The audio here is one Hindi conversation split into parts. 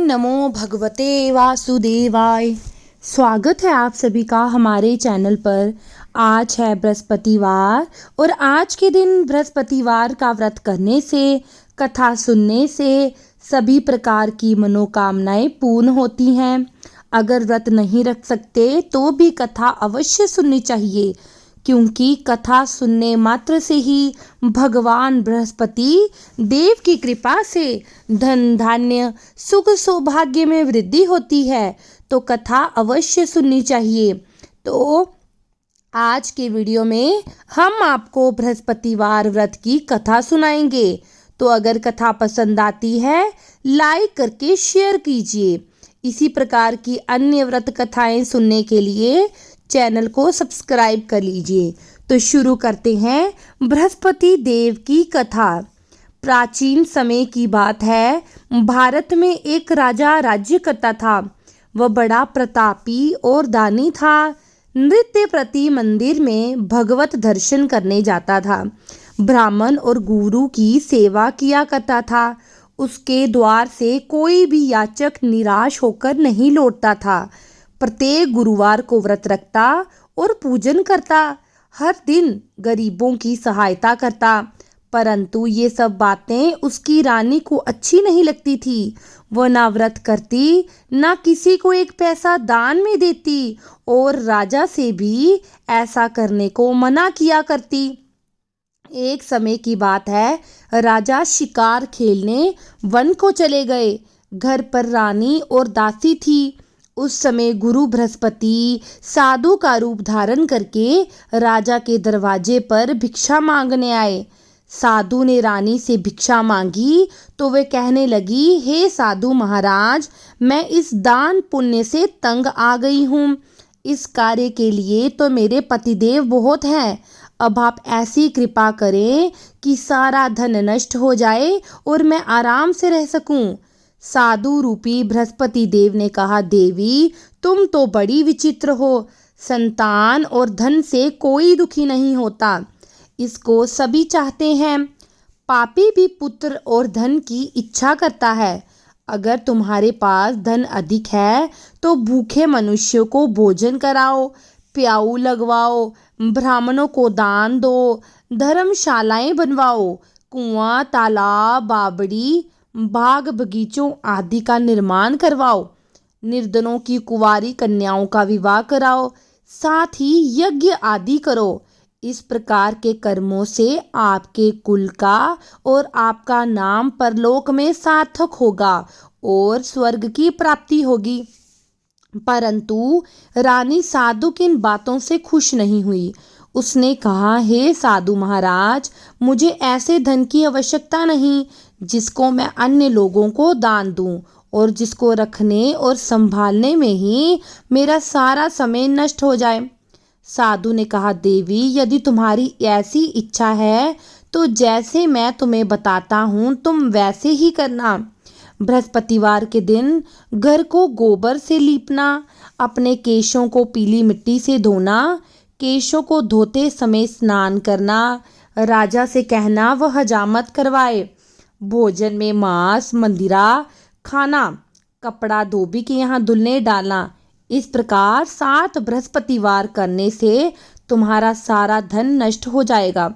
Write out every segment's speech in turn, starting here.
नमो भगवते वासुदेवाय। स्वागत है आप सभी का हमारे चैनल पर। आज है बृहस्पतिवार और आज के दिन बृहस्पतिवार का व्रत करने से, कथा सुनने से सभी प्रकार की मनोकामनाएं पूर्ण होती हैं। अगर व्रत नहीं रख सकते तो भी कथा अवश्य सुननी चाहिए, क्योंकि कथा सुनने मात्र से ही भगवान बृहस्पति देव की कृपा से धन धान्य सुख सौभाग्य में वृद्धि होती है। तो कथा अवश्य सुननी चाहिए। तो आज के वीडियो में हम आपको बृहस्पतिवार व्रत की कथा सुनाएंगे। तो अगर कथा पसंद आती है लाइक करके शेयर कीजिए। इसी प्रकार की अन्य व्रत कथाएं सुनने के लिए चैनल को सब्सक्राइब कर लीजिए। तो शुरू करते हैं बृहस्पति देव की कथा। प्राचीन समय की बात है। भारत में एक राजा राज्य करता था। वह बड़ा प्रतापी और दानी था। नित्य प्रति मंदिर में भगवत दर्शन करने जाता था। ब्राह्मण और गुरु की सेवा किया करता था। उसके द्वार से कोई भी याचक निराश होकर नहीं लौटता था। प्रत्येक गुरुवार को व्रत रखता और पूजन करता। हर दिन गरीबों की सहायता करता। परंतु ये सब बातें उसकी रानी को अच्छी नहीं लगती थी। वह ना व्रत करती, ना किसी को एक पैसा दान में देती और राजा से भी ऐसा करने को मना किया करती। एक समय की बात है, राजा शिकार खेलने वन को चले गए। घर पर रानी और दासी थी। उस समय गुरु बृहस्पति साधु का रूप धारण करके राजा के दरवाजे पर भिक्षा मांगने आए। साधु ने रानी से भिक्षा मांगी तो वे कहने लगी, हे साधु महाराज, मैं इस दान पुण्य से तंग आ गई हूँ। इस कार्य के लिए तो मेरे पतिदेव बहुत हैं। अब आप ऐसी कृपा करें कि सारा धन नष्ट हो जाए और मैं आराम से रह सकूं। साधु रूपी बृहस्पति देव ने कहा, देवी तुम तो बड़ी विचित्र हो। संतान और धन से कोई दुखी नहीं होता, इसको सभी चाहते हैं। पापी भी पुत्र और धन की इच्छा करता है। अगर तुम्हारे पास धन अधिक है तो भूखे मनुष्यों को भोजन कराओ, प्याऊ लगवाओ, ब्राह्मणों को दान दो, धर्मशालाएं बनवाओ, कुआं, तालाब, बावड़ी, बाग बगीचों आदि का निर्माण करवाओ, निर्धनों की कुंवारी कन्याओं का विवाह कराओ, साथ ही यज्ञ आदि करो। इस प्रकार के कर्मों से आपके कुल का और आपका नाम परलोक में सार्थक होगा और स्वर्ग की प्राप्ति होगी। परंतु रानी साधु की इन बातों से खुश नहीं हुई। उसने कहा, हे साधु महाराज, मुझे ऐसे धन की आवश्यकता नहीं जिसको मैं अन्य लोगों को दान दूं और जिसको रखने और संभालने में ही मेरा सारा समय नष्ट हो जाए। साधु ने कहा, देवी यदि तुम्हारी ऐसी इच्छा है तो जैसे मैं तुम्हें बताता हूँ तुम वैसे ही करना। बृहस्पतिवार के दिन घर को गोबर से लीपना, अपने केशों को पीली मिट्टी से धोना, केशों को धोते समय स्नान करना, राजा से कहना वह हजामत करवाए, भोजन में मांस मंदिरा खाना, कपड़ा धोबी के यहाँ धुलने डालना। इस प्रकार 7 बृहस्पतिवार करने से तुम्हारा सारा धन नष्ट हो जाएगा।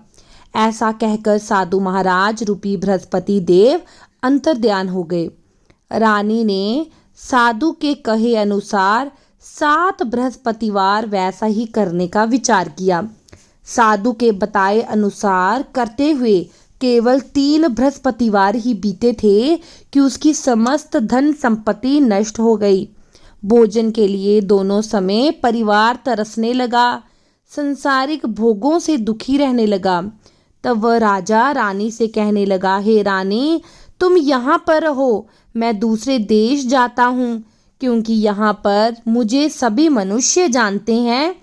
ऐसा कहकर साधु महाराज रूपी बृहस्पति देव अंतर्ध्यान हो गए। रानी ने साधु के कहे अनुसार 7 बृहस्पतिवार वैसा ही करने का विचार किया। साधु के बताए अनुसार करते हुए केवल 3 बृहस्पतिवार ही बीते थे कि उसकी समस्त धन संपत्ति नष्ट हो गई। भोजन के लिए दोनों समय परिवार तरसने लगा, संसारिक भोगों से दुखी रहने लगा। तब वह राजा रानी से कहने लगा, हे रानी तुम यहाँ पर रहो, मैं दूसरे देश जाता हूँ, क्योंकि यहाँ पर मुझे सभी मनुष्य जानते हैं,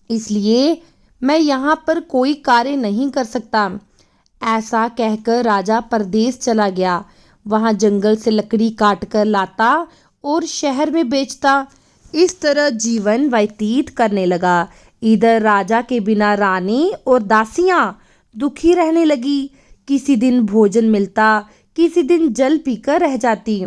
इसलिए मैं यहाँ पर कोई कार्य नहीं कर सकता। ऐसा कहकर राजा परदेश चला गया। वहाँ जंगल से लकड़ी काट कर लाता और शहर में बेचता। इस तरह जीवन व्यतीत करने लगा। इधर राजा के बिना रानी और दासियां दुखी रहने लगी। किसी दिन भोजन मिलता, किसी दिन जल पीकर रह जाती।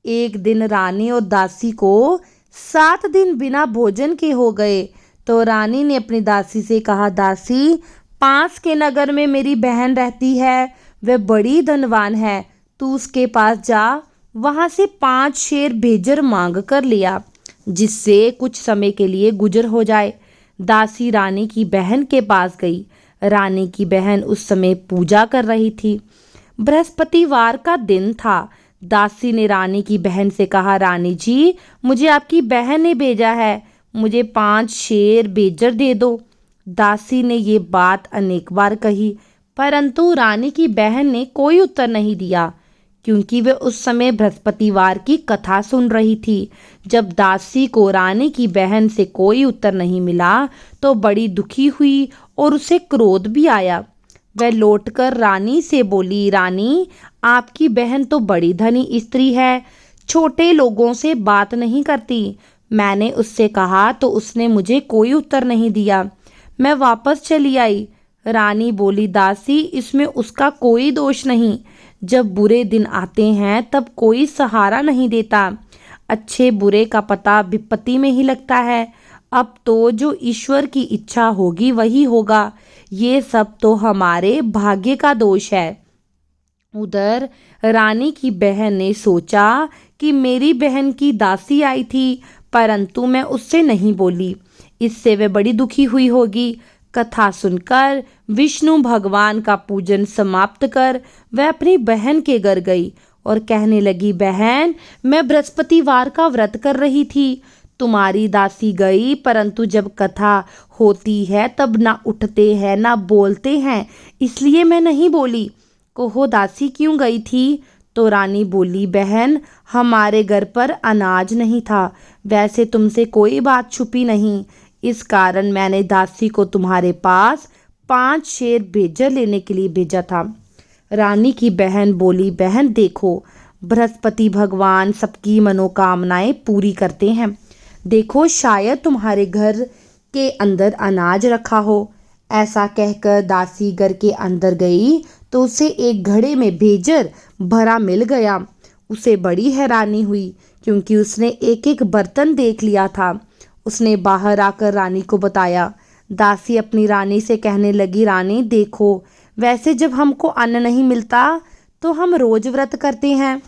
एक दिन रानी और दासी को 7 दिन बिना भोजन के हो गए। तो रानी ने अपनी दासी से कहा, दासी, पास के नगर में मेरी बहन रहती है, वह बड़ी धनवान है, तू उसके पास जा, वहां से 5 शेर भेजर मांग कर लिया, जिससे कुछ समय के लिए गुजर हो जाए। दासी रानी की बहन के पास गई। रानी की बहन उस समय पूजा कर रही थी। बृहस्पतिवार का दिन था। दासी ने रानी की बहन से कहा, रानी जी, मुझे आपकी बहन ने भेजा है, मुझे 5 शेर भेजर दे दो। दासी ने ये बात अनेक बार कही, परंतु रानी की बहन ने कोई उत्तर नहीं दिया, क्योंकि वे उस समय बृहस्पतिवार की कथा सुन रही थी। जब दासी को रानी की बहन से कोई उत्तर नहीं मिला तो बड़ी दुखी हुई और उसे क्रोध भी आया। वह लौटकर रानी से बोली, रानी, आपकी बहन तो बड़ी धनी स्त्री है, छोटे लोगों से बात नहीं करती। मैंने उससे कहा तो उसने मुझे कोई उत्तर नहीं दिया, मैं वापस चली आई। रानी बोली, दासी, इसमें उसका कोई दोष नहीं। जब बुरे दिन आते हैं तब कोई सहारा नहीं देता, अच्छे बुरे का पता विपत्ति में ही लगता है। अब तो जो ईश्वर की इच्छा होगी वही होगा, ये सब तो हमारे भाग्य का दोष है। उधर रानी की बहन ने सोचा कि मेरी बहन की दासी आई थी, परंतु मैं उससे नहीं बोली, इससे वह बड़ी दुखी हुई होगी। कथा सुनकर विष्णु भगवान का पूजन समाप्त कर वह अपनी बहन के घर गई और कहने लगी, बहन, मैं बृहस्पतिवार का व्रत कर रही थी, तुम्हारी दासी गई, परंतु जब कथा होती है तब ना उठते हैं ना बोलते हैं, इसलिए मैं नहीं बोली। कहो, दासी क्यों गई थी? तो रानी बोली, बहन, हमारे घर पर अनाज नहीं था, वैसे तुमसे कोई बात छुपी नहीं, इस कारण मैंने दासी को तुम्हारे पास 5 शेर भेजर लेने के लिए भेजा था। रानी की बहन बोली, बहन देखो, बृहस्पति भगवान सबकी मनोकामनाएं पूरी करते हैं, देखो शायद तुम्हारे घर के अंदर अनाज रखा हो। ऐसा कहकर दासी घर के अंदर गई तो उसे एक घड़े में भेजर भरा मिल गया। उसे बड़ी हैरानी हुई, क्योंकि उसने एक एक बर्तन देख लिया था। उसने बाहर आकर रानी को बताया। दासी अपनी रानी से कहने लगी, रानी देखो, वैसे जब हमको अन्न नहीं मिलता तो हम रोज व्रत करते हैं,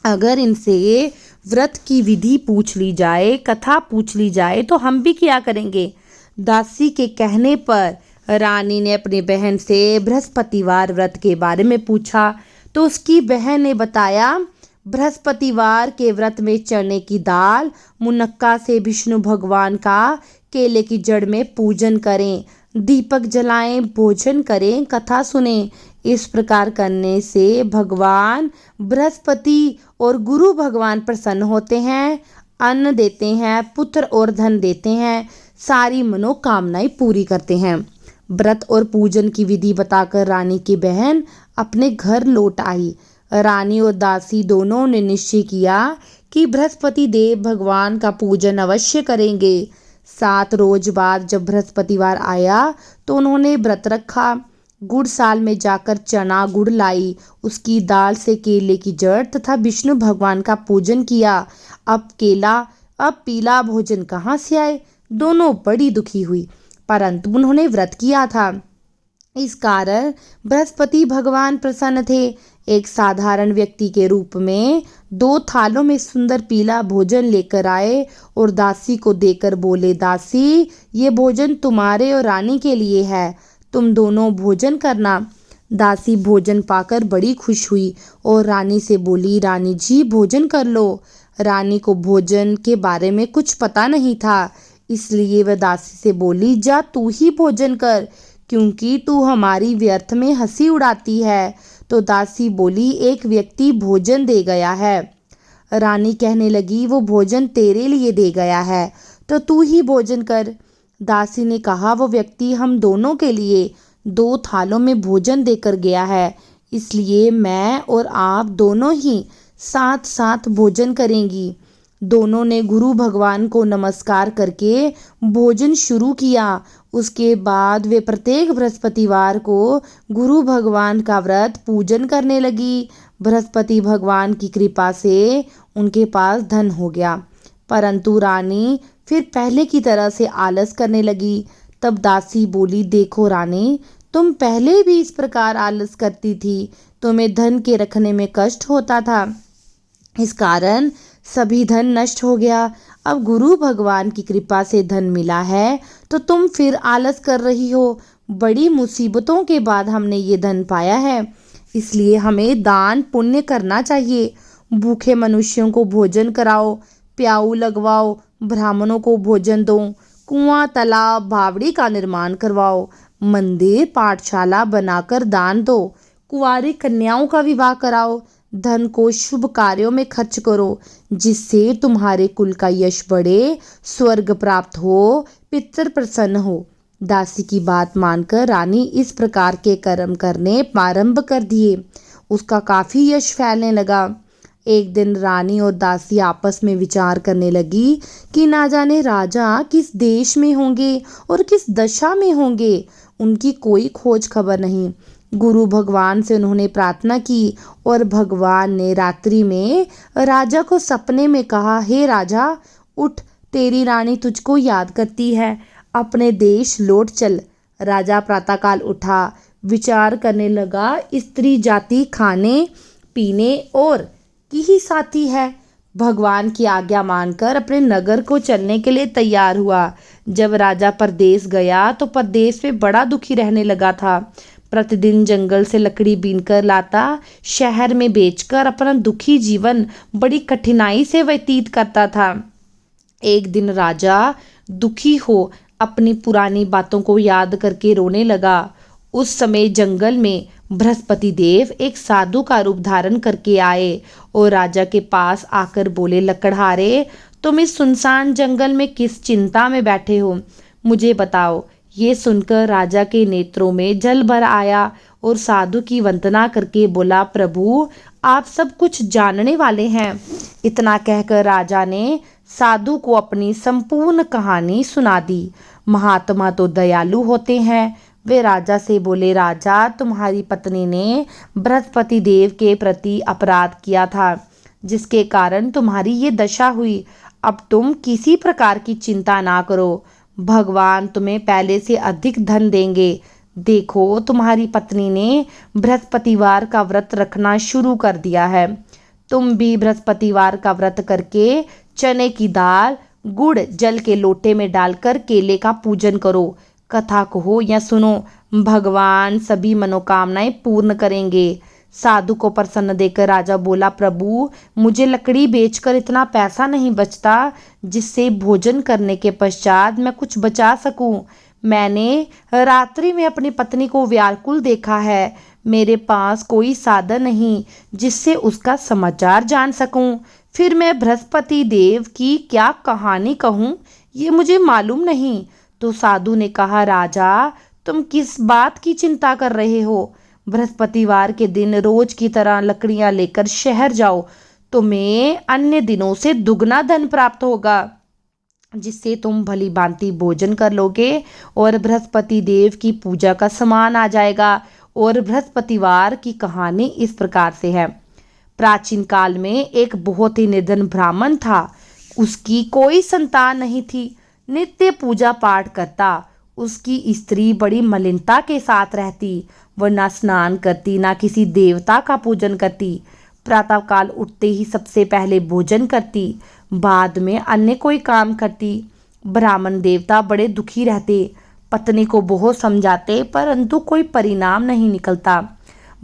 अगर इनसे व्रत की विधि पूछ ली जाए, कथा पूछ ली जाए, तो हम भी क्या करेंगे। दासी के कहने पर रानी ने अपनी बहन से बृहस्पतिवार व्रत के बारे में पूछा तो उसकी बहन ने बताया, बृहस्पतिवार के व्रत में चने की दाल, मुनक्का से विष्णु भगवान का केले की जड़ में पूजन करें, दीपक जलाएं, भोजन करें, कथा सुने। इस प्रकार करने से भगवान बृहस्पति और गुरु भगवान प्रसन्न होते हैं, अन्न देते हैं, पुत्र और धन देते हैं, सारी मनोकामनाएं पूरी करते हैं। व्रत और पूजन की विधि बताकर रानी की बहन अपने घर लौट आई। रानी और दासी दोनों ने निश्चय किया कि बृहस्पति देव भगवान का पूजन अवश्य करेंगे। 7 रोज बाद जब बृहस्पतिवार आया तो उन्होंने व्रत रखा। गुड़साल में जाकर चना गुड़ लाई, उसकी दाल से केले की जड़ तथा विष्णु भगवान का पूजन किया। अब पीला भोजन कहाँ से आए? दोनों बड़ी दुखी हुई, परंतु उन्होंने व्रत किया था, इस कारण बृहस्पति भगवान प्रसन्न थे। एक साधारण व्यक्ति के रूप में 2 थालों में सुंदर पीला भोजन लेकर आए और दासी को देकर बोले, दासी, ये भोजन तुम्हारे और रानी के लिए है, तुम दोनों भोजन करना। दासी भोजन पाकर बड़ी खुश हुई और रानी से बोली, रानी जी, भोजन कर लो। रानी को भोजन के बारे में कुछ पता नहीं था, इसलिए वह दासी से बोली, जा तू ही भोजन कर, क्योंकि तू हमारी व्यर्थ में हंसी उड़ाती है। तो दासी बोली, एक व्यक्ति भोजन दे गया है। रानी कहने लगी, वो भोजन तेरे लिए दे गया है, तो तू ही भोजन कर। दासी ने कहा, वो व्यक्ति हम दोनों के लिए 2 थालों में भोजन देकर गया है, इसलिए मैं और आप दोनों ही साथ साथ भोजन करेंगी। दोनों ने गुरु भगवान को नमस्कार करके भोजन शुरू किया। उसके बाद वे प्रत्येक बृहस्पतिवार को गुरु भगवान का व्रत पूजन करने लगी। बृहस्पति भगवान की कृपा से उनके पास धन हो गया। परंतु रानी फिर पहले की तरह से आलस करने लगी। तब दासी बोली, देखो रानी, तुम पहले भी इस प्रकार आलस करती थी, तुम्हें धन के रखने में कष्ट होता था, इस कारण सभी धन नष्ट हो गया। अब गुरु भगवान की कृपा से धन मिला है तो तुम फिर आलस कर रही हो। बड़ी मुसीबतों के बाद हमने ये धन पाया है, इसलिए हमें दान पुण्य करना चाहिए। भूखे मनुष्यों को भोजन कराओ, प्याऊ लगवाओ, ब्राह्मणों को भोजन दो, कुआं तालाब बावड़ी का निर्माण करवाओ, मंदिर पाठशाला बनाकर दान दो, कुंवारी कन्याओं का विवाह कराओ, धन को शुभ कार्यों में खर्च करो, जिससे तुम्हारे कुल का यश बढ़े, स्वर्ग प्राप्त हो, पितर प्रसन्न हो। दासी की बात मानकर रानी इस प्रकार के कर्म करने प्रारंभ कर दिए। उसका काफी यश फैलने लगा। एक दिन रानी और दासी आपस में विचार करने लगी कि ना जाने राजा किस देश में होंगे और किस दशा में होंगे, उनकी कोई खोज खबर नहीं। गुरु भगवान से उन्होंने प्रार्थना की और भगवान ने रात्रि में राजा को सपने में कहा, हे राजा, उठ, तेरी रानी तुझको याद करती है, अपने देश लौट चल। राजा प्रातःकाल उठा, विचार करने लगा, स्त्री जाति खाने पीने और की ही साथी है। भगवान की आज्ञा मानकर अपने नगर को चलने के लिए तैयार हुआ। जब राजा परदेश गया तो परदेश में बड़ा दुखी रहने लगा था। प्रतिदिन जंगल से लकड़ी बीनकर लाता, शहर में बेचकर अपना दुखी जीवन बड़ी कठिनाई से व्यतीत करता था। एक दिन राजा दुखी हो अपनी पुरानी बातों को याद करके रोने लगा। उस समय जंगल में बृहस्पति देव एक साधु का रूप धारण करके आए और राजा के पास आकर बोले, लकड़हारे, तुम इस सुनसान जंगल में किस चिंता में बैठे हो, मुझे बताओ। ये सुनकर राजा के नेत्रों में जल भर आया और साधु की वंदना करके बोला, प्रभु, आप सब कुछ जानने वाले हैं। इतना कहकर राजा ने साधु को अपनी संपूर्ण कहानी सुना दी। महात्मा तो दयालु होते हैं। वे राजा से बोले, राजा, तुम्हारी पत्नी ने बृहस्पति देव के प्रति अपराध किया था, जिसके कारण तुम्हारी ये दशा हुई। अब तुम किसी प्रकार की चिंता ना करो, भगवान तुम्हें पहले से अधिक धन देंगे। देखो, तुम्हारी पत्नी ने बृहस्पतिवार का व्रत रखना शुरू कर दिया है। तुम भी बृहस्पतिवार का व्रत करके चने की दाल, गुड़ जल के लोटे में डालकर केले का पूजन करो। कथा कहो या सुनो, भगवान सभी मनोकामनाएं पूर्ण करेंगे। साधु को प्रसन्न देकर राजा बोला, प्रभु, मुझे लकड़ी बेचकर इतना पैसा नहीं बचता जिससे भोजन करने के पश्चात मैं कुछ बचा सकूं। मैंने रात्रि में अपनी पत्नी को व्याकुल देखा है। मेरे पास कोई साधन नहीं जिससे उसका समाचार जान सकूं। फिर मैं बृहस्पति देव की क्या कहानी कहूं, ये मुझे मालूम नहीं। तो साधु ने कहा, राजा, तुम किस बात की चिंता कर रहे हो? बृहस्पतिवार के दिन रोज की तरह लकड़ियां लेकर शहर जाओ, तुम्हें अन्य दिनों से दुगना धन प्राप्त होगा, जिससे तुम भली भांति भोजन कर लोगे और बृहस्पति देव की पूजा का सामान आ जाएगा। और बृहस्पतिवार की कहानी इस प्रकार से है। प्राचीन काल में एक बहुत ही निर्धन ब्राह्मण था। उसकी कोई संतान नहीं थी। नित्य पूजा पाठ करता। उसकी स्त्री बड़ी मलिनता के साथ रहती। वह ना स्नान करती, ना किसी देवता का पूजन करती। प्रातःकाल उठते ही सबसे पहले भोजन करती, बाद में अन्य कोई काम करती। ब्राह्मण देवता बड़े दुखी रहते। पत्नी को बहुत समझाते, परंतु कोई परिणाम नहीं निकलता।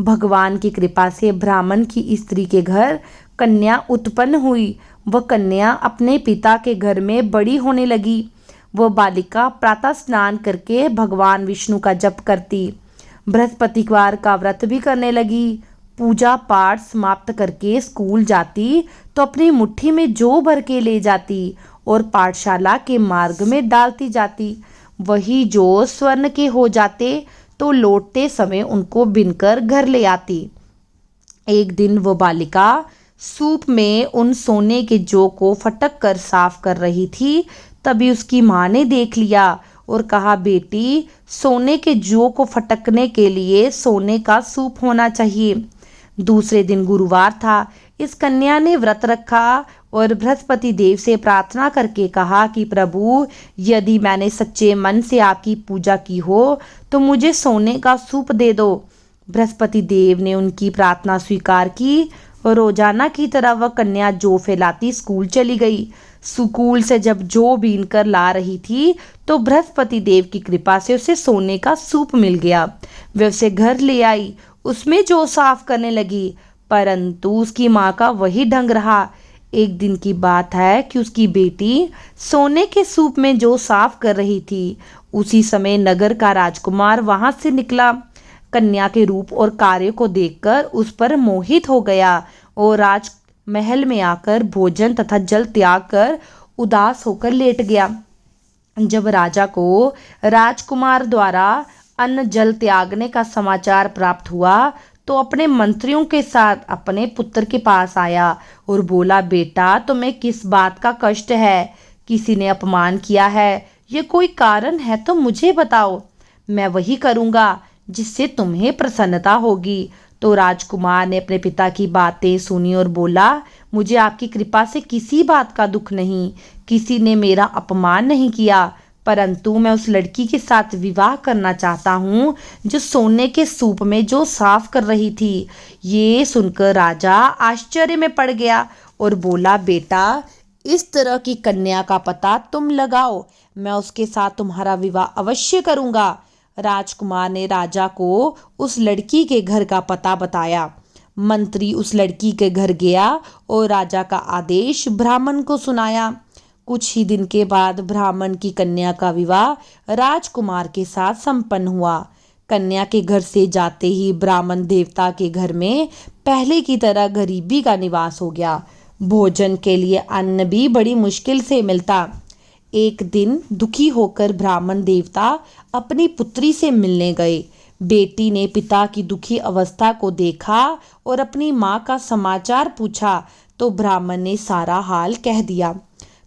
भगवान की कृपा से ब्राह्मण की स्त्री के घर कन्या उत्पन्न हुई। वह कन्या अपने पिता के घर में बड़ी होने लगी। वह बालिका प्रातः स्नान करके भगवान विष्णु का जप करती, बृहस्पतिवार का व्रत भी करने लगी। पूजा पाठ समाप्त करके स्कूल जाती तो अपनी मुट्ठी में जौ भर के ले जाती और पाठशाला के मार्ग में डालती जाती। वही जौ स्वर्ण के हो जाते तो लौटते समय उनको बिनकर घर ले आती। एक दिन वो बालिका सूप में उन सोने के जौ को फटक कर साफ कर रही थी। तभी उसकी माँ ने देख लिया और कहा, बेटी, सोने के जौ को फटकने के लिए सोने का सूप होना चाहिए। दूसरे दिन गुरुवार था। इस कन्या ने व्रत रखा और बृहस्पति देव से प्रार्थना करके कहा कि प्रभु, यदि मैंने सच्चे मन से आपकी पूजा की हो तो मुझे सोने का सूप दे दो। बृहस्पति देव ने उनकी प्रार्थना स्वीकार की और रोजाना की तरह वह कन्या जौ फैलाती स्कूल चली गई। स्कूल से जब जौ बीन कर ला रही थी तो बृहस्पति देव की कृपा से उसे सोने का सूप मिल गया। वह उसे घर ले आई, उसमें जौ साफ करने लगी, परंतु उसकी माँ का वही ढंग रहा। एक दिन की बात है कि उसकी बेटी सोने के सूप में जौ साफ कर रही थी। उसी समय नगर का राजकुमार वहां से निकला। कन्या के रूप और कार्य को देखकर उस पर मोहित हो गया और राजमहल में आकर भोजन तथा जल त्याग कर उदास होकर लेट गया। जब राजा को राजकुमार द्वारा अन्न जल त्यागने का समाचार प्राप्त हुआ तो अपने मंत्रियों के साथ अपने पुत्र के पास आया और बोला, बेटा, तुम्हें किस बात का कष्ट है? किसी ने अपमान किया है? ये कोई कारण है तो मुझे बताओ, मैं वही करूँगा जिससे तुम्हें प्रसन्नता होगी। तो राजकुमार ने अपने पिता की बातें सुनी और बोला, मुझे आपकी कृपा से किसी बात का दुख नहीं, किसी ने मेरा अपमान नहीं किया, परंतु मैं उस लड़की के साथ विवाह करना चाहता हूँ जो सोने के सूप में जो साफ कर रही थी। ये सुनकर राजा आश्चर्य में पड़ गया और बोला, बेटा, इस तरह की कन्या का पता तुम लगाओ, मैं उसके साथ तुम्हारा विवाह अवश्य करूँगा। राजकुमार ने राजा को उस लड़की के घर का पता बताया। मंत्री उस लड़की के घर गया और राजा का आदेश ब्राह्मण को सुनाया। कुछ ही दिन के बाद ब्राह्मण की कन्या का विवाह राजकुमार के साथ संपन्न हुआ। कन्या के घर से जाते ही ब्राह्मण देवता के घर में पहले की तरह गरीबी का निवास हो गया। भोजन के लिए अन्न भी बड़ी मुश्किल से मिलता। एक दिन दुखी होकर ब्राह्मण देवता अपनी पुत्री से मिलने गए। बेटी ने पिता की दुखी अवस्था को देखा और अपनी माँ का समाचार पूछा तो ब्राह्मण ने सारा हाल कह दिया।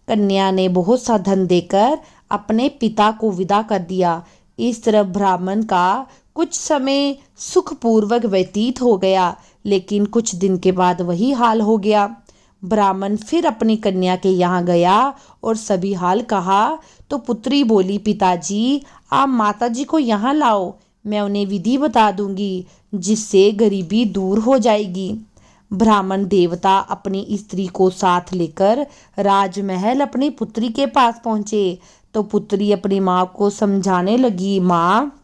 कन्या ने बहुत सा धन देकर अपने पिता को विदा कर दिया। इस तरह ब्राह्मण का कुछ समय सुखपूर्वक व्यतीत हो गया, लेकिन कुछ दिन के बाद वही हाल हो गया। ब्राह्मण फिर अपनी कन्या के यहाँ गया और सभी हाल कहा तो पुत्री बोली, पिताजी, आप माताजी को यहाँ लाओ, मैं उन्हें विधि बता दूंगी जिससे गरीबी दूर हो जाएगी। ब्राह्मण देवता अपनी स्त्री को साथ लेकर राजमहल अपनी पुत्री के पास पहुंचे तो पुत्री अपनी माँ को समझाने लगी, माँ,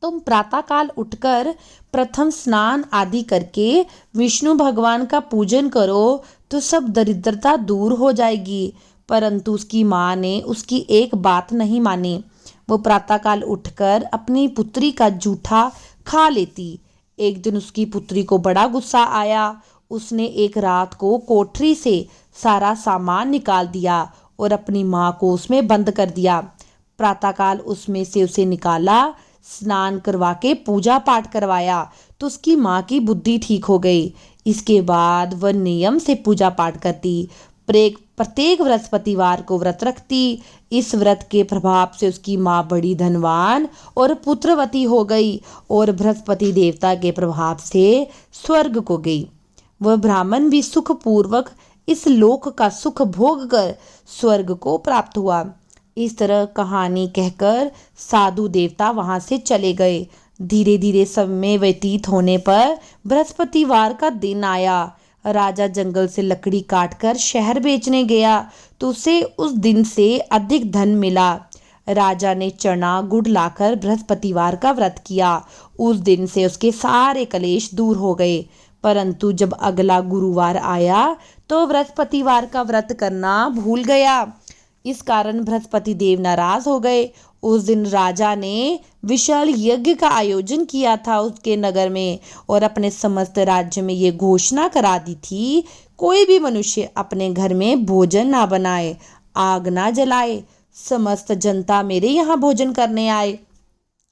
तुम प्रातःकाल उठकर प्रथम स्नान आदि करके विष्णु भगवान का पूजन करो तो सब दरिद्रता दूर हो जाएगी। परंतु उसकी माँ ने उसकी एक बात नहीं मानी। वो प्रातःकाल उठकर अपनी पुत्री का जूठा खा लेती। एक दिन उसकी पुत्री को बड़ा गुस्सा आया। उसने एक रात को कोठरी से सारा सामान निकाल दिया और अपनी माँ को उसमें बंद कर दिया। प्रातःकाल उसमें से उसे निकाला, स्नान करवा के पूजा पाठ करवाया तो उसकी माँ की बुद्धि ठीक हो गई। इसके बाद वह नियम से पूजा पाठ करती, प्रत्येक बृहस्पतिवार को व्रत रखती। इस व्रत के प्रभाव से उसकी माँ बड़ी धनवान और पुत्रवती हो गई और बृहस्पति देवता के प्रभाव से स्वर्ग को गई। वह ब्राह्मण भी सुखपूर्वक इस लोक का सुख भोग कर स्वर्ग को प्राप्त हुआ। इस तरह कहानी कहकर साधु देवता वहां से चले गए। धीरे धीरे समय व्यतीत होने पर बृहस्पतिवार का दिन आया। राजा जंगल से लकड़ी काटकर शहर बेचने गया तो उसे उस दिन से अधिक धन मिला। राजा ने चना गुड़ लाकर बृहस्पतिवार का व्रत किया। उस दिन से उसके सारे कलेश दूर हो गए। परंतु जब अगला गुरुवार आया तो बृहस्पतिवार का व्रत करना भूल गया। इस कारण बृहस्पति देव नाराज हो गए। उस दिन राजा ने विशाल यज्ञ का आयोजन किया था उसके नगर में और अपने समस्त राज्य में ये घोषणा करा दी थी, कोई भी मनुष्य अपने घर में भोजन ना बनाए, आग ना जलाए, समस्त जनता मेरे यहाँ भोजन करने आए।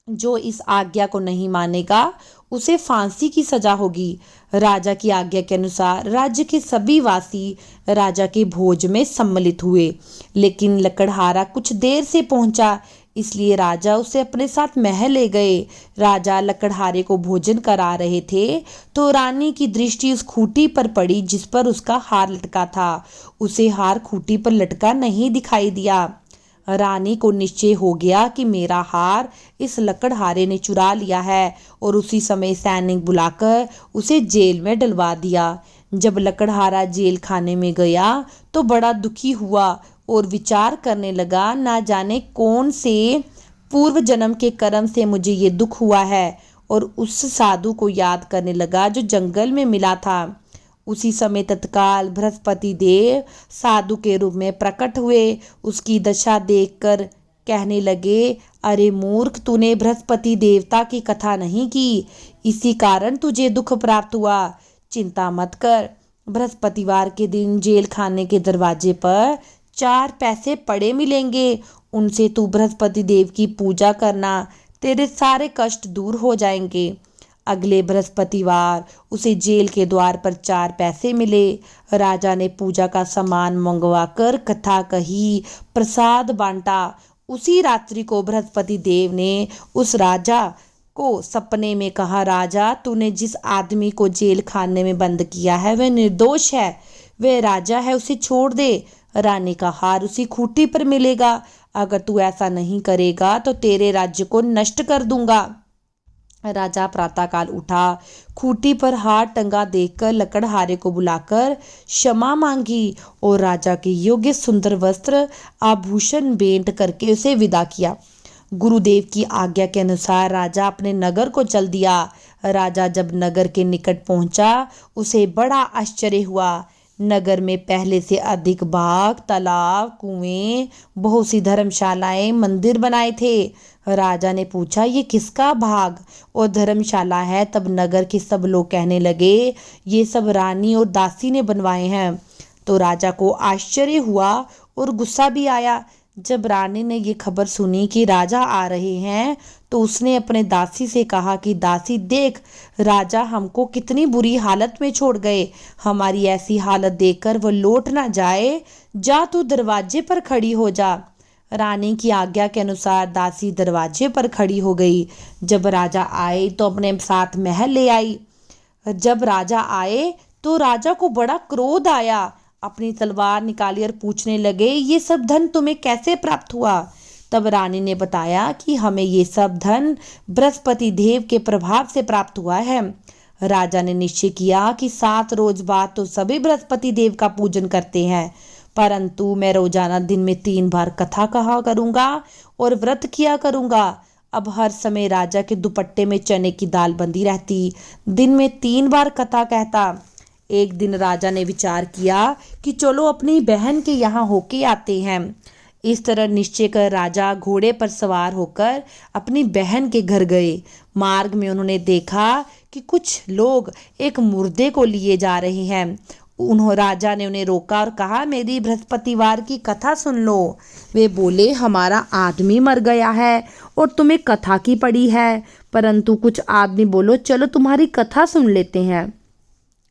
जो इस आज्ञा को नहीं मानेगा उसे फांसी की सजा होगी। राजा की आज्ञा के अनुसार राज्य के सभी वासी राजा के भोज में सम्मिलित हुए, लेकिन लकड़हारा कुछ देर से पहुंचा। इसलिए राजा उसे अपने साथ महल ले गए। राजा लकड़हारे को भोजन करा रहे थे तो रानी की दृष्टि उस खूंटी पर पड़ी जिस पर उसका हार लटका था। उसे हार खूंटी पर लटका नहीं दिखाई दिया। रानी को निश्चय हो गया कि मेरा हार इस लकड़हारे ने चुरा लिया है और उसी समय सैनिक बुलाकर उसे जेल में डलवा दिया। जब लकड़हारा जेल खाने में गया तो बड़ा दुखी हुआ और विचार करने लगा, ना जाने कौन से पूर्व जन्म के कर्म से मुझे ये दुख हुआ है, और उस साधु को याद करने लगा जो जंगल में मिला था। उसी समय तत्काल बृहस्पति देव साधु के रूप में प्रकट हुए। उसकी दशा देखकर कहने लगे, अरे मूर्ख, तूने बृहस्पति देवता की कथा नहीं की, इसी कारण तुझे दुख प्राप्त हुआ। चिंता मत कर, बृहस्पतिवार के दिन जेल खाने के दरवाजे पर 4 पैसे पड़े मिलेंगे, उनसे तू बृहस्पति देव की पूजा करना, तेरे सारे कष्ट दूर हो जाएंगे। अगले बृहस्पतिवार उसे जेल के द्वार पर 4 पैसे मिले। राजा ने पूजा का सामान मंगवाकर कथा कही, प्रसाद बांटा। उसी रात्रि को बृहस्पति देव ने उस राजा को सपने में कहा, राजा, तूने जिस आदमी को जेल खाने में बंद किया है वह निर्दोष है, वह राजा है, उसे छोड़ दे। रानी का हार उसी खूंटी पर मिलेगा। अगर तू ऐसा नहीं करेगा तो तेरे राज्य को नष्ट कर दूंगा। राजा प्रातःकाल उठा, खूंटी पर हार टंगा देखकर लकड़हारे को बुलाकर क्षमा मांगी और राजा के योग्य सुंदर वस्त्र आभूषण भेंट करके उसे विदा किया। गुरुदेव की आज्ञा के अनुसार राजा अपने नगर को चल दिया। राजा जब नगर के निकट पहुंचा उसे बड़ा आश्चर्य हुआ। नगर में पहले से अधिक बाग, तालाब, कुएं, बहुत सी धर्मशालाएं, मंदिर बनाए थे। राजा ने पूछा, ये किसका भाग और धर्मशाला है? तब नगर के सब लोग कहने लगे, ये सब रानी और दासी ने बनवाए हैं। तो राजा को आश्चर्य हुआ और गुस्सा भी आया। जब रानी ने ये खबर सुनी कि राजा आ रहे हैं तो उसने अपने दासी से कहा कि दासी देख, राजा हमको कितनी बुरी हालत में छोड़ गए, हमारी ऐसी हालत देखकर वो लौट ना जाए, जा तू दरवाजे पर खड़ी हो जा। रानी की आज्ञा के अनुसार दासी दरवाजे पर खड़ी हो गई। जब राजा आए तो अपने साथ महल ले आई। जब राजा आए तो राजा को बड़ा क्रोध आया, अपनी तलवार निकाली और पूछने लगे, ये सब धन तुम्हें कैसे प्राप्त हुआ? तब रानी ने बताया कि हमें ये सब धन बृहस्पति देव के प्रभाव से प्राप्त हुआ है। राजा ने निश्चय किया कि 7 रोज बाद तो सभी बृहस्पति देव का पूजन करते हैं, परंतु मैं रोजाना दिन में 3 बार कथा कहा करूंगा और व्रत किया करूंगा। अब हर समय राजा के दुपट्टे में चने की दाल बंधी रहती, दिन में 3 बार कथा कहता। एक दिन राजा ने विचार किया कि चलो अपनी बहन के यहाँ होके आते हैं। इस तरह निश्चय कर राजा घोड़े पर सवार होकर अपनी बहन के घर गए। मार्ग में उन्होंने देखा कि कुछ लोग एक मुर्दे को लिए जा रहे हैं। राजा ने उन्हें रोका और कहा, मेरी बृहस्पतिवार की कथा सुन लो। वे बोले, हमारा आदमी मर गया है और तुम्हें कथा की पड़ी है, परंतु कुछ आदमी बोलो, चलो तुम्हारी कथा सुन लेते हैं।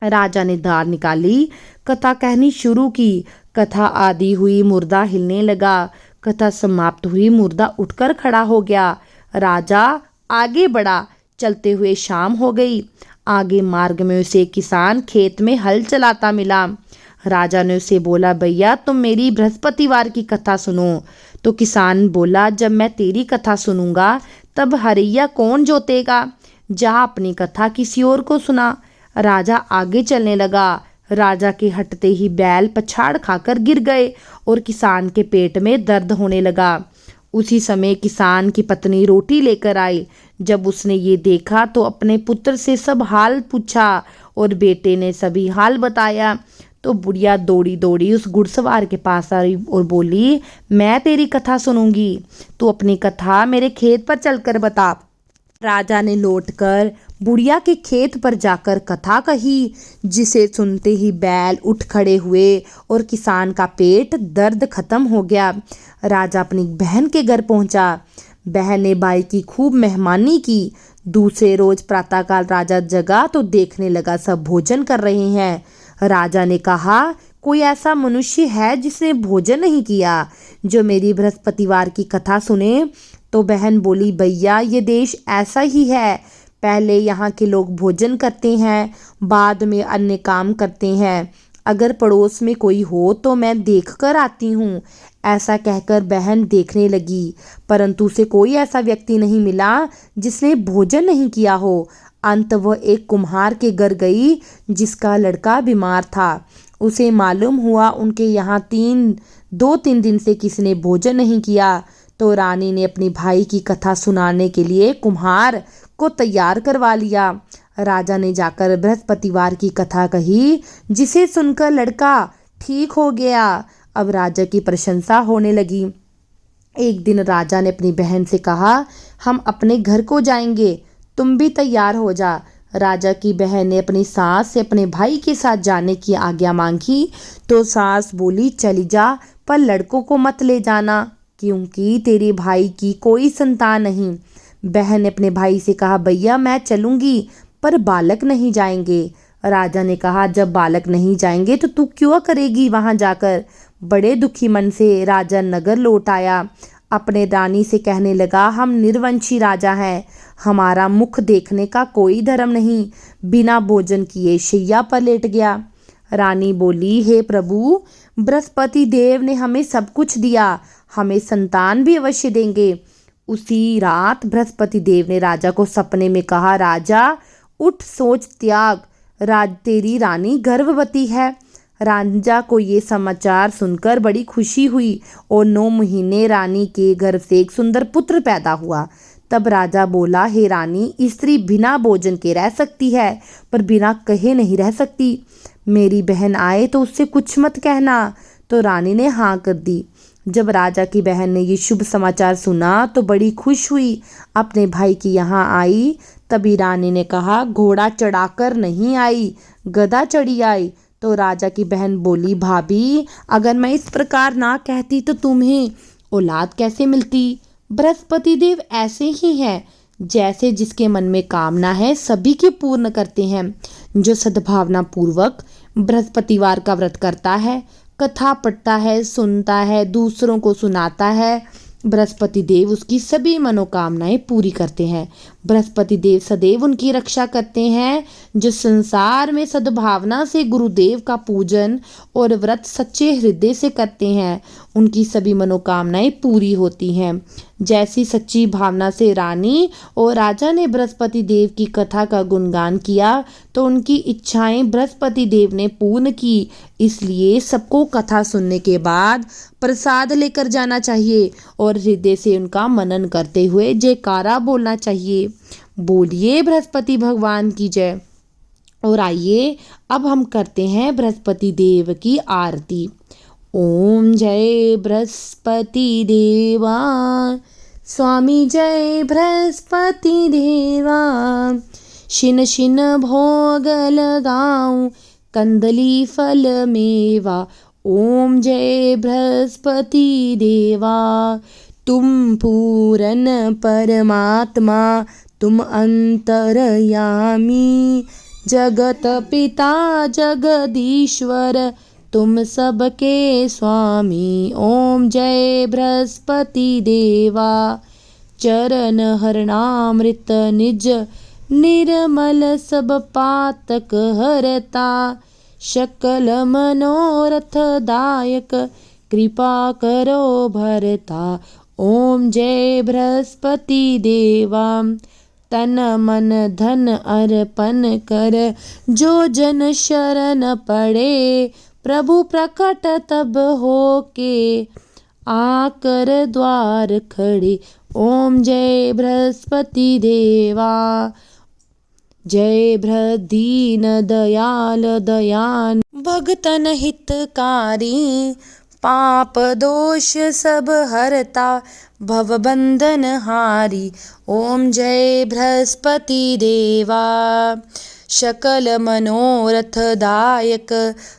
राजा ने दाल निकाली, कथा कहनी शुरू की। कथा आदि हुई, मुर्दा हिलने लगा। कथा समाप्त हुई, मुर्दा उठकर खड़ा हो गया। राजा आगे बढ़ा, चलते हुए शाम हो गई। आगे मार्ग में उसे किसान खेत में हल चलाता मिला। राजा ने उसे बोला, भैया तुम मेरी बृहस्पतिवार की कथा सुनो। तो किसान बोला, जब मैं तेरी कथा सुनूंगा तब हरैया कौन जोतेगा? जा अपनी कथा किसी और को सुना। राजा आगे चलने लगा। राजा के हटते ही बैल पछाड़ खाकर गिर गए और किसान के पेट में दर्द होने लगा। उसी समय किसान की पत्नी रोटी लेकर आई। जब उसने ये देखा तो अपने पुत्र से सब हाल पूछा और बेटे ने सभी हाल बताया। तो बुढ़िया दौड़ी दौड़ी उस घुड़सवार के पास आई और बोली, मैं तेरी कथा सुनूंगी, तू अपनी कथा मेरे खेत पर चलकर बता। राजा ने लौटकर बुढ़िया के खेत पर जाकर कथा कही, जिसे सुनते ही बैल उठ खड़े हुए और किसान का पेट दर्द खत्म हो गया। राजा अपनी बहन के घर पहुंचा। बहन ने भाई की खूब मेहमानी की। दूसरे रोज प्रातःकाल राजा जगा तो देखने लगा सब भोजन कर रहे हैं। राजा ने कहा, कोई ऐसा मनुष्य है जिसने भोजन नहीं किया, जो मेरी बृहस्पतिवार की कथा सुने? तो बहन बोली, भैया ये देश ऐसा ही है, पहले यहाँ के लोग भोजन करते हैं, बाद में अन्य काम करते हैं। अगर पड़ोस में कोई हो तो मैं देख कर आती हूँ। ऐसा कहकर बहन देखने लगी, परंतु उसे कोई ऐसा व्यक्ति नहीं मिला जिसने भोजन नहीं किया हो। अंत वह एक कुम्हार के घर गई जिसका लड़का बीमार था। उसे मालूम हुआ उनके यहाँ 2-3 दिन से किसी ने भोजन नहीं किया। तो रानी ने अपनी भाई की कथा सुनाने के लिए कुम्हार को तैयार करवा लिया। राजा ने जाकर बृहस्पतिवार की कथा कही, जिसे सुनकर लड़का ठीक हो गया। अब राजा की प्रशंसा होने लगी। एक दिन राजा ने अपनी बहन से कहा, हम अपने घर को जाएंगे, तुम भी तैयार हो जा। राजा की बहन ने अपनी सास से अपने भाई के साथ जाने की आज्ञा मांगी तो सास बोली, चली जा, पर लड़कों को मत ले जाना, क्योंकि तेरे भाई की कोई संतान नहीं। बहन ने अपने भाई से कहा, भैया मैं चलूंगी, पर बालक नहीं जाएंगे। राजा ने कहा, जब बालक नहीं जाएंगे तो तू क्यों करेगी वहां जाकर। बड़े दुखी मन से राजा नगर लौट आया। अपने रानी से कहने लगा, हम निर्वंशी राजा हैं, हमारा मुख देखने का कोई धर्म नहीं। बिना भोजन किए शैया पर लेट गया। रानी बोली, हे प्रभु, बृहस्पति देव ने हमें सब कुछ दिया, हमें संतान भी अवश्य देंगे। उसी रात बृहस्पति देव ने राजा को सपने में कहा, राजा उठ, सोच त्याग, तेरी रानी गर्भवती है। राजा को ये समाचार सुनकर बड़ी खुशी हुई और 9 महीने रानी के गर्भ से एक सुंदर पुत्र पैदा हुआ। तब राजा बोला, हे रानी, स्त्री बिना भोजन के रह सकती है, पर बिना कहे नहीं रह सकती। मेरी बहन आए तो उससे कुछ मत कहना। तो रानी ने हाँ कर दी। जब राजा की बहन ने ये शुभ समाचार सुना तो बड़ी खुश हुई। अपने भाई की यहाँ आई। तभी रानी ने कहा, घोड़ा चढ़ाकर नहीं आई, गधा चढ़ी आई। तो राजा की बहन बोली, भाभी, अगर मैं इस प्रकार ना कहती तो तुम्हें औलाद कैसे मिलती। बृहस्पति देव ऐसे ही हैं, जैसे जिसके मन में कामना है सभी की पूर्ण करते हैं। जो सद्भावना पूर्वक बृहस्पतिवार का व्रत करता है, कथा पढ़ता है, सुनता है, दूसरों को सुनाता है, बृहस्पति देव उसकी सभी मनोकामनाएं पूरी करते हैं। बृहस्पति देव सदैव उनकी रक्षा करते हैं। जो संसार में सद्भावना से गुरुदेव का पूजन और व्रत सच्चे हृदय से करते हैं, उनकी सभी मनोकामनाएं पूरी होती हैं। जैसी सच्ची भावना से रानी और राजा ने बृहस्पति देव की कथा का गुणगान किया तो उनकी इच्छाएं बृहस्पति देव ने पूर्ण की। इसलिए सबको कथा सुनने के बाद प्रसाद लेकर जाना चाहिए और हृदय से उनका मनन करते हुए जयकारा बोलना चाहिए। बोलिए बृहस्पति भगवान की जय। और आइए अब हम करते हैं बृहस्पति देव की आरती। ओम जय बृहस्पति देवा, स्वामी जय बृहस्पति देवा। शिन शिन भोग लगाऊं, कंदली फल मेवा। ओम जय बृहस्पति देवा। तुम पूरन परमात्मा, तुम अंतरयामी, जगत पिता जगदीश्वर, तुम सबके स्वामी। ओम जय बृहस्पति देवा। चरण हरणामृत निज, निर्मल सब पातक हरता। सकल मनोरथ दायक, कृपा करो भरता। ओम जय बृहस्पति देवा। तन मन धन अर्पण कर, जो जन शरण पड़े, प्रभु प्रकट तब हो के, आकर द्वार खड़े। ओम जय बृहस्पति देवा। जय दीन दयाल दयान, भगतन हितकारी, पाप दोष सब हरता, भव बंधन हारी। ओम जय बृहस्पति देवा। सकल मनोरथ दायक,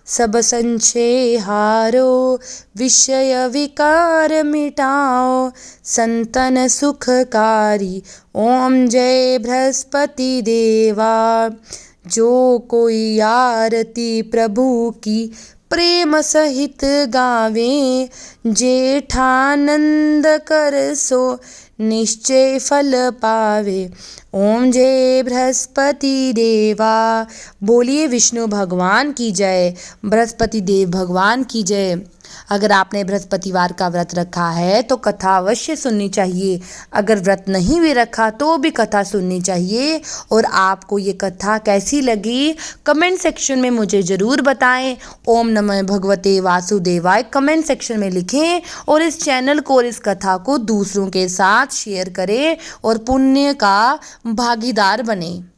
सब संशय हारो, विषय विकार मिटाओ, संतन सुखकारी। ओम जय बृहस्पति देवा। जो कोई आरती प्रभु की प्रेम सहित गावें, जेठानंद कर सो निश्चय फल पावे। ओम जय बृहस्पति देवा। बोलिए विष्णु भगवान की जय, बृहस्पति देव भगवान की जय। अगर आपने बृहस्पतिवार का व्रत रखा है तो कथा अवश्य सुननी चाहिए। अगर व्रत नहीं भी रखा तो भी कथा सुननी चाहिए। और आपको ये कथा कैसी लगी कमेंट सेक्शन में मुझे ज़रूर बताएं। ओम नमः भगवते वासुदेवाय कमेंट सेक्शन में लिखें और इस चैनल को और इस कथा को दूसरों के साथ शेयर करें और पुण्य का भागीदार बने।